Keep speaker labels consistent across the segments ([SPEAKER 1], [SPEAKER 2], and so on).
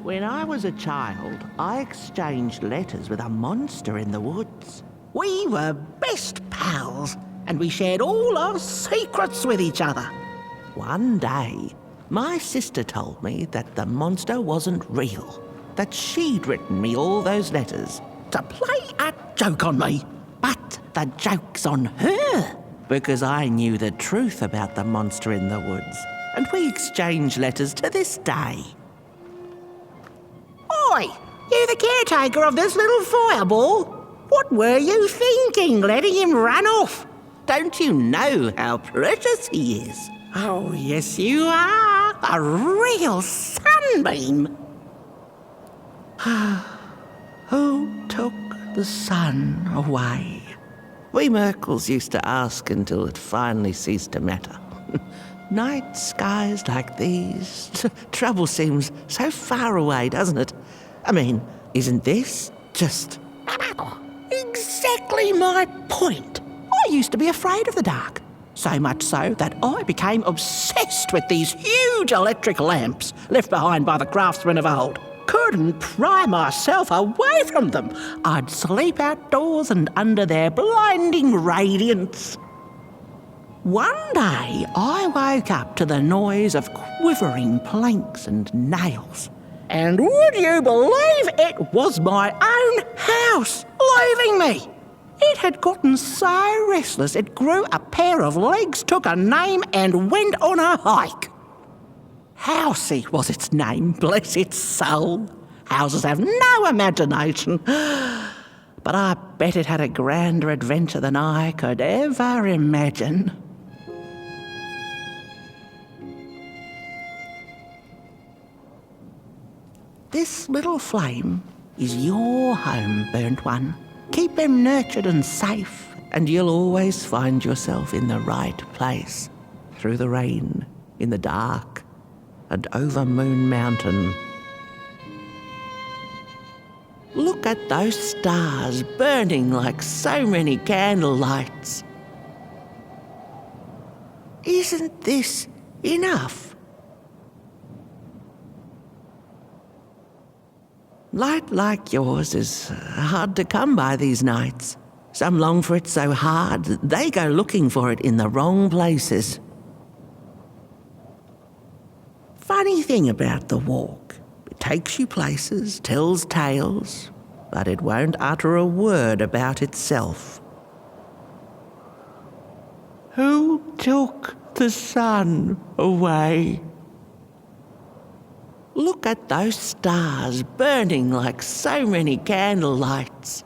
[SPEAKER 1] When I was a child, I exchanged letters with a monster in the woods. We were best pals, and we shared all our secrets with each other. One day, my sister told me that the monster wasn't real, that she'd written me all those letters to play a joke on me. But the joke's on her, because I knew the truth about the monster in the woods, and we exchange letters to this day. Oi! You the caretaker of this little fireball? What were you thinking, letting him run off? Don't you know how precious he is? Oh, yes you are. A real sunbeam. Who took the sun away? We Merkles used to ask until it finally ceased to matter. Night skies like these. Trouble seems so far away, doesn't it? I mean, isn't this just exactly my point? I used to be afraid of the dark. So much so that I became obsessed with these huge electric lamps left behind by the craftsmen of old. Couldn't pry myself away from them. I'd sleep outdoors and under their blinding radiance. One day, I woke up to the noise of quivering planks and nails. And would you believe it was my own house leaving me? It had gotten so restless it grew a pair of legs, took a name and went on a hike. Housey was its name, bless its soul. Houses have no imagination. But I bet it had a grander adventure than I could ever imagine. This little flame is your home, burnt one. Keep them nurtured and safe, and you'll always find yourself in the right place. Through the rain, in the dark, and over Moon Mountain. Look at those stars burning like so many candle lights. Isn't this enough? Light like yours is hard to come by these nights. Some long for it so hard, they go looking for it in the wrong places. Funny thing about the walk, it takes you places, tells tales, but it won't utter a word about itself. Who took the sun away? Look at those stars burning like so many candle lights.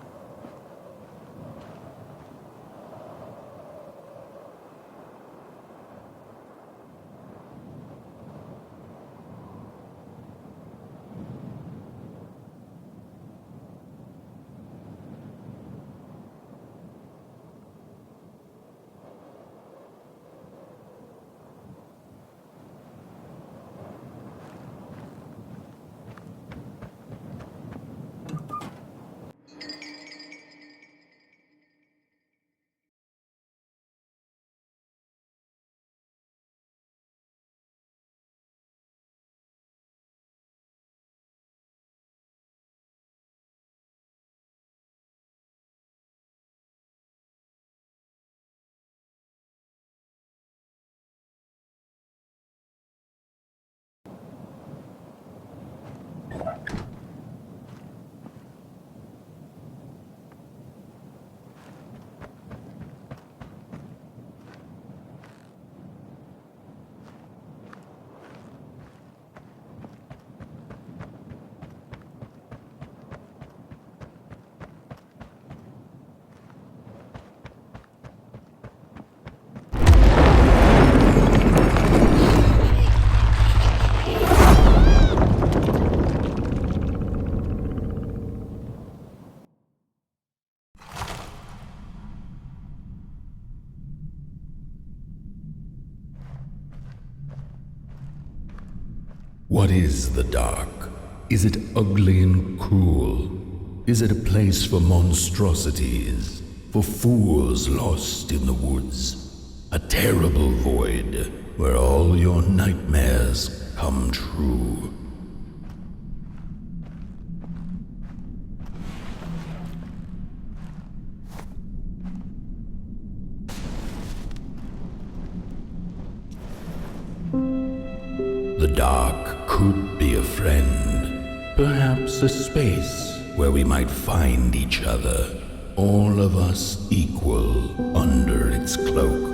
[SPEAKER 2] What is the dark? Is it ugly and cruel? Is it a place for monstrosities, for fools lost in the woods? A terrible void where all your nightmares come true. dark could be a friend, perhaps a space where we might find each other, all of us equal under its cloak.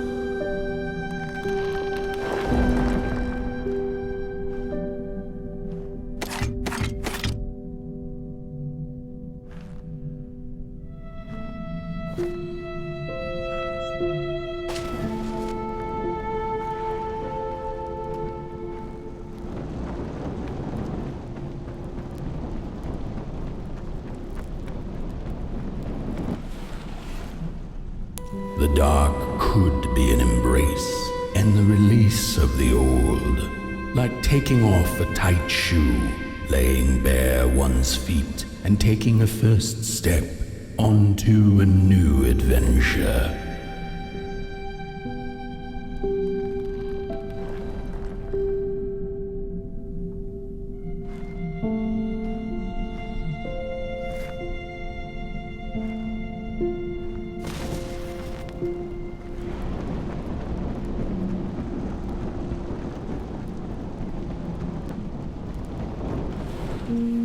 [SPEAKER 2] The dark could be an embrace and the release of the old, like taking off a tight shoe, laying bare one's feet, and taking a first step onto a new adventure.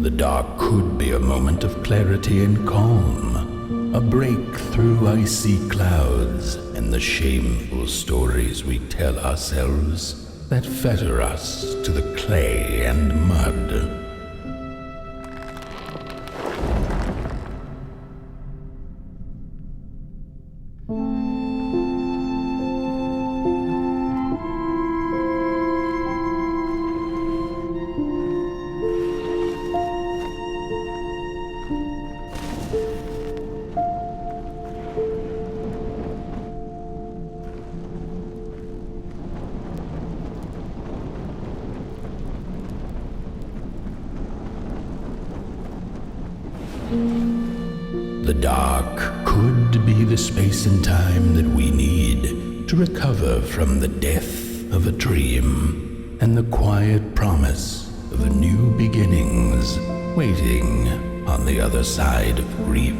[SPEAKER 2] The dark could be a moment of clarity and calm, a break through icy clouds and the shameful stories we tell ourselves that fetter us to the clay and mud. The dark could be the space and time that we need to recover from the death of a dream and the quiet promise of new beginnings waiting on the other side of grief.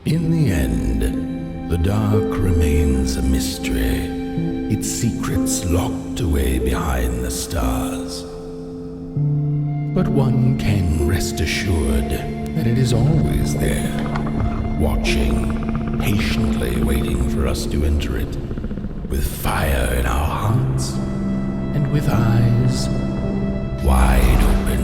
[SPEAKER 2] In the end, the dark remains a mystery, its secrets locked away behind the stars. But one can rest assured that it is always there, watching, patiently waiting for us to enter it, with fire in our hearts and with eyes wide open.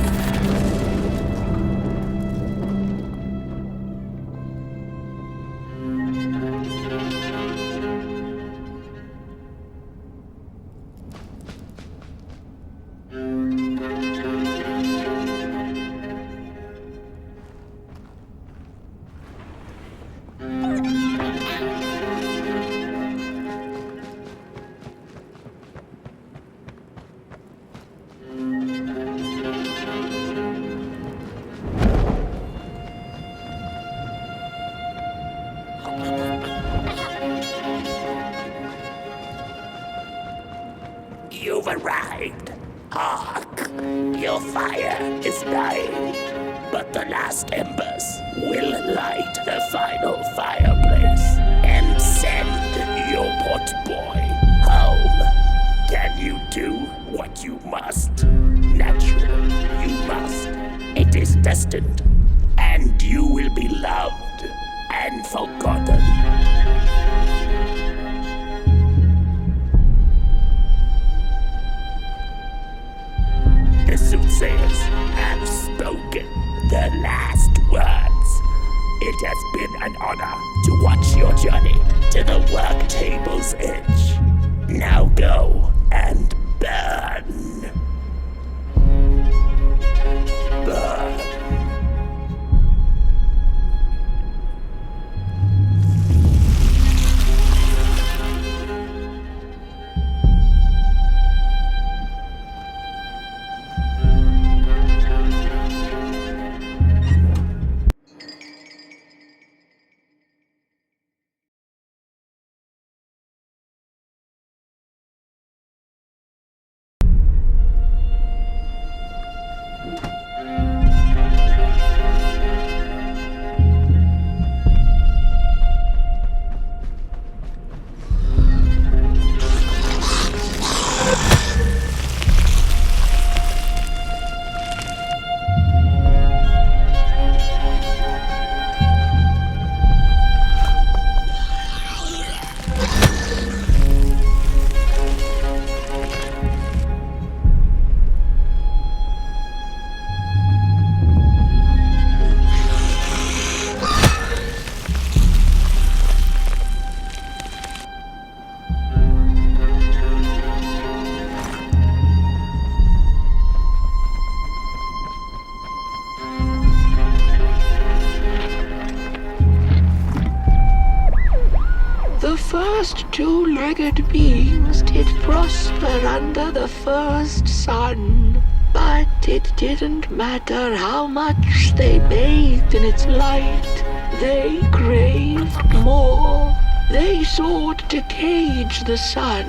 [SPEAKER 1] You've arrived. Hark! Your fire is dying, but the last embers will light the final fireplace and send your Potboy home. Can you do what you must? Naturally, you must. It is destined, and you will be loved and forgotten. The soothsayers have spoken the last words. It has been an honor
[SPEAKER 3] The first two-legged beings did prosper under the first sun, but it didn't matter how much they bathed in its light. They craved more. They sought to cage the sun,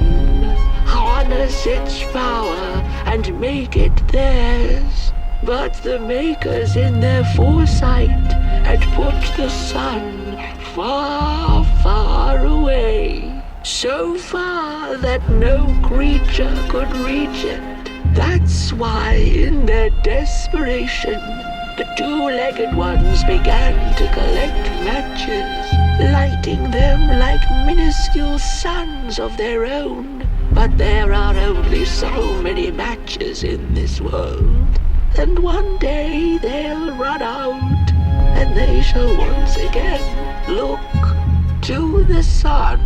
[SPEAKER 3] harness its power, and make it theirs. But the makers in their foresight had put the sun far, far away. So far that no creature could reach it. That's why in their desperation, the two-legged ones began to collect matches, lighting them like minuscule suns of their own. But there are only so many matches in this world. And one day they'll run out, and they shall once again look to the sun.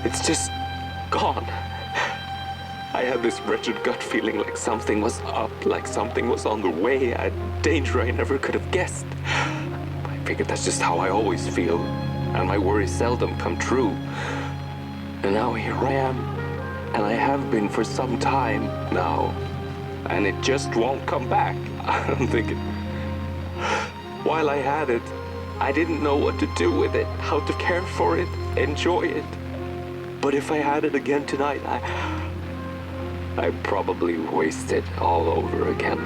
[SPEAKER 4] It's just gone. I had this wretched gut feeling like something was up, like something was on the way, a danger I never could have guessed. I figured that's just how I always feel, and my worries seldom come true. And now here I am, and I have been for some time now, and it just won't come back. I'm thinking, while I had it, I didn't know what to do with it, how to care for it, enjoy it. But if I had it again tonight, I'd probably waste it all over again.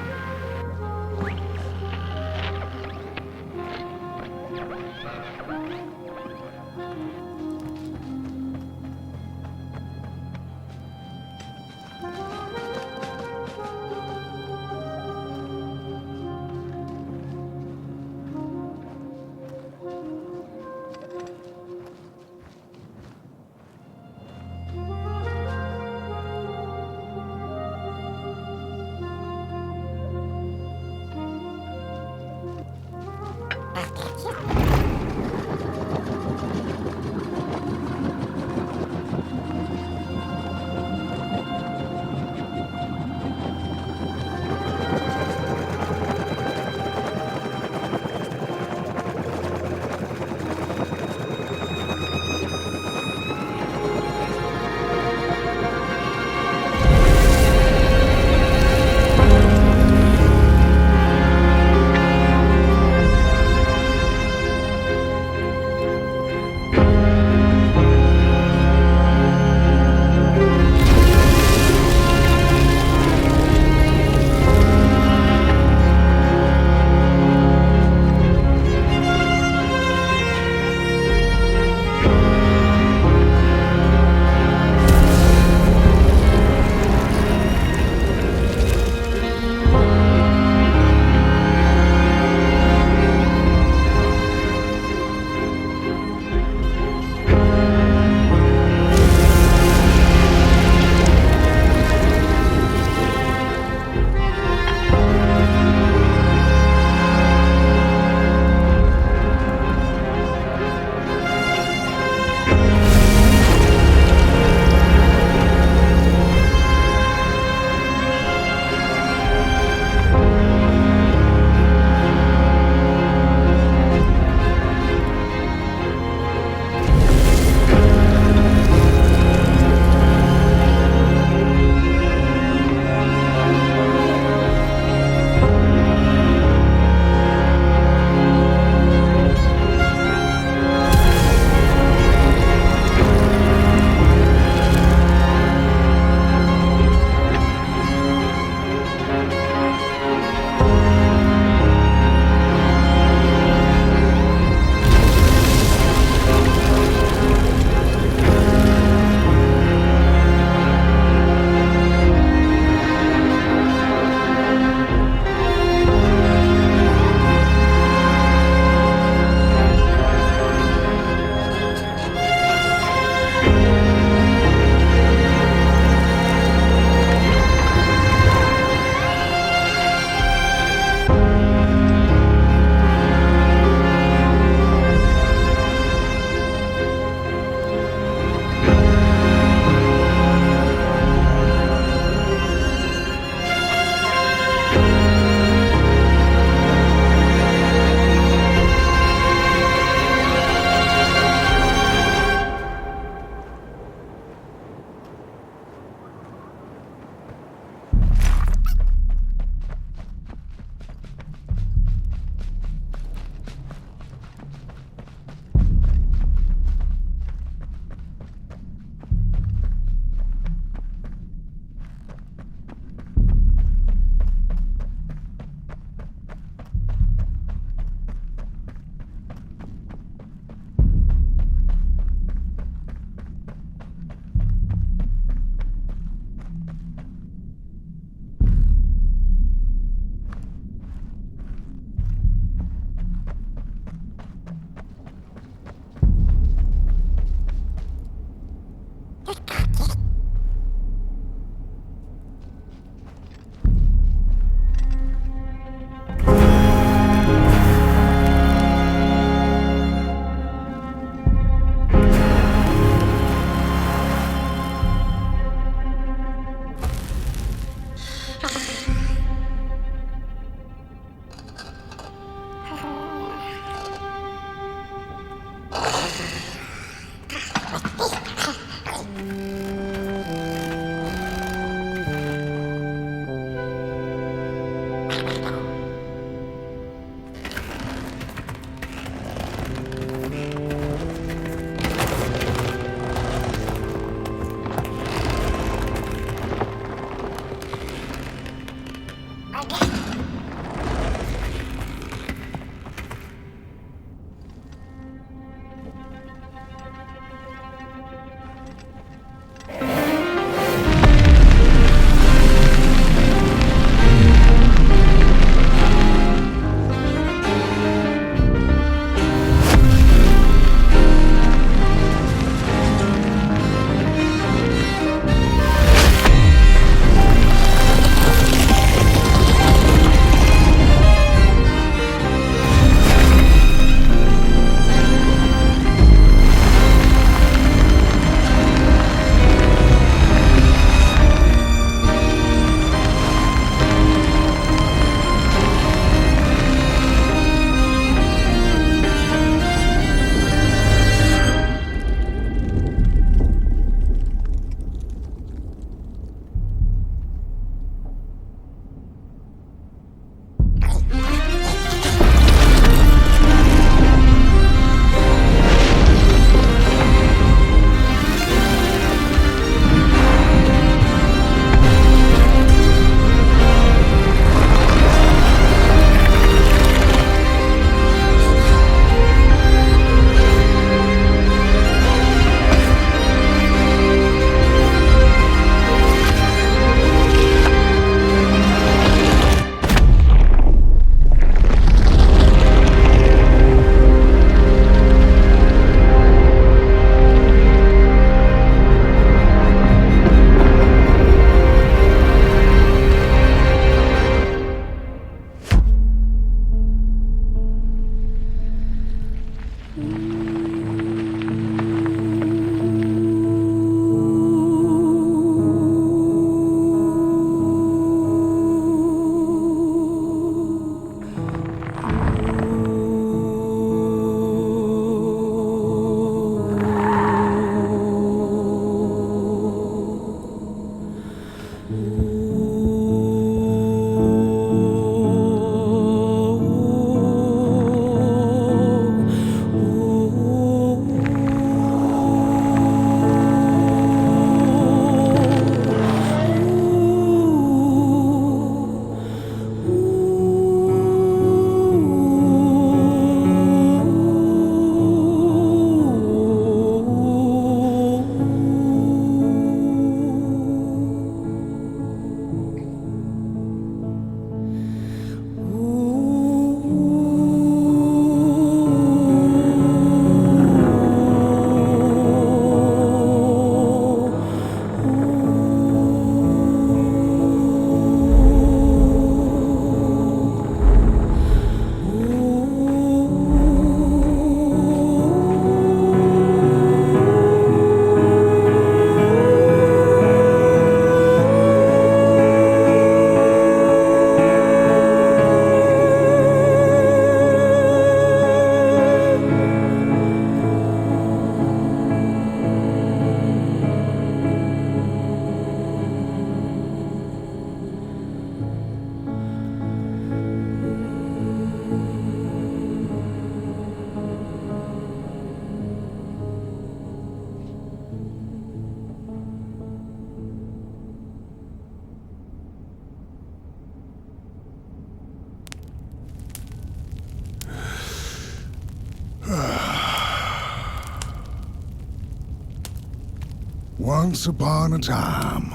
[SPEAKER 5] Once upon a time,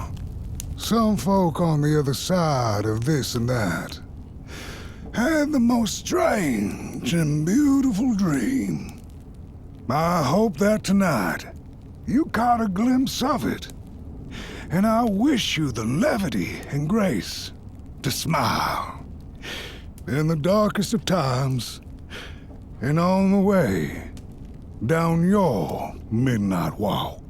[SPEAKER 5] some folk on the other side of this and that had the most strange and beautiful dream. I hope that tonight you caught a glimpse of it, and I wish you the levity and grace to smile in the darkest of times and on the way down your midnight walk.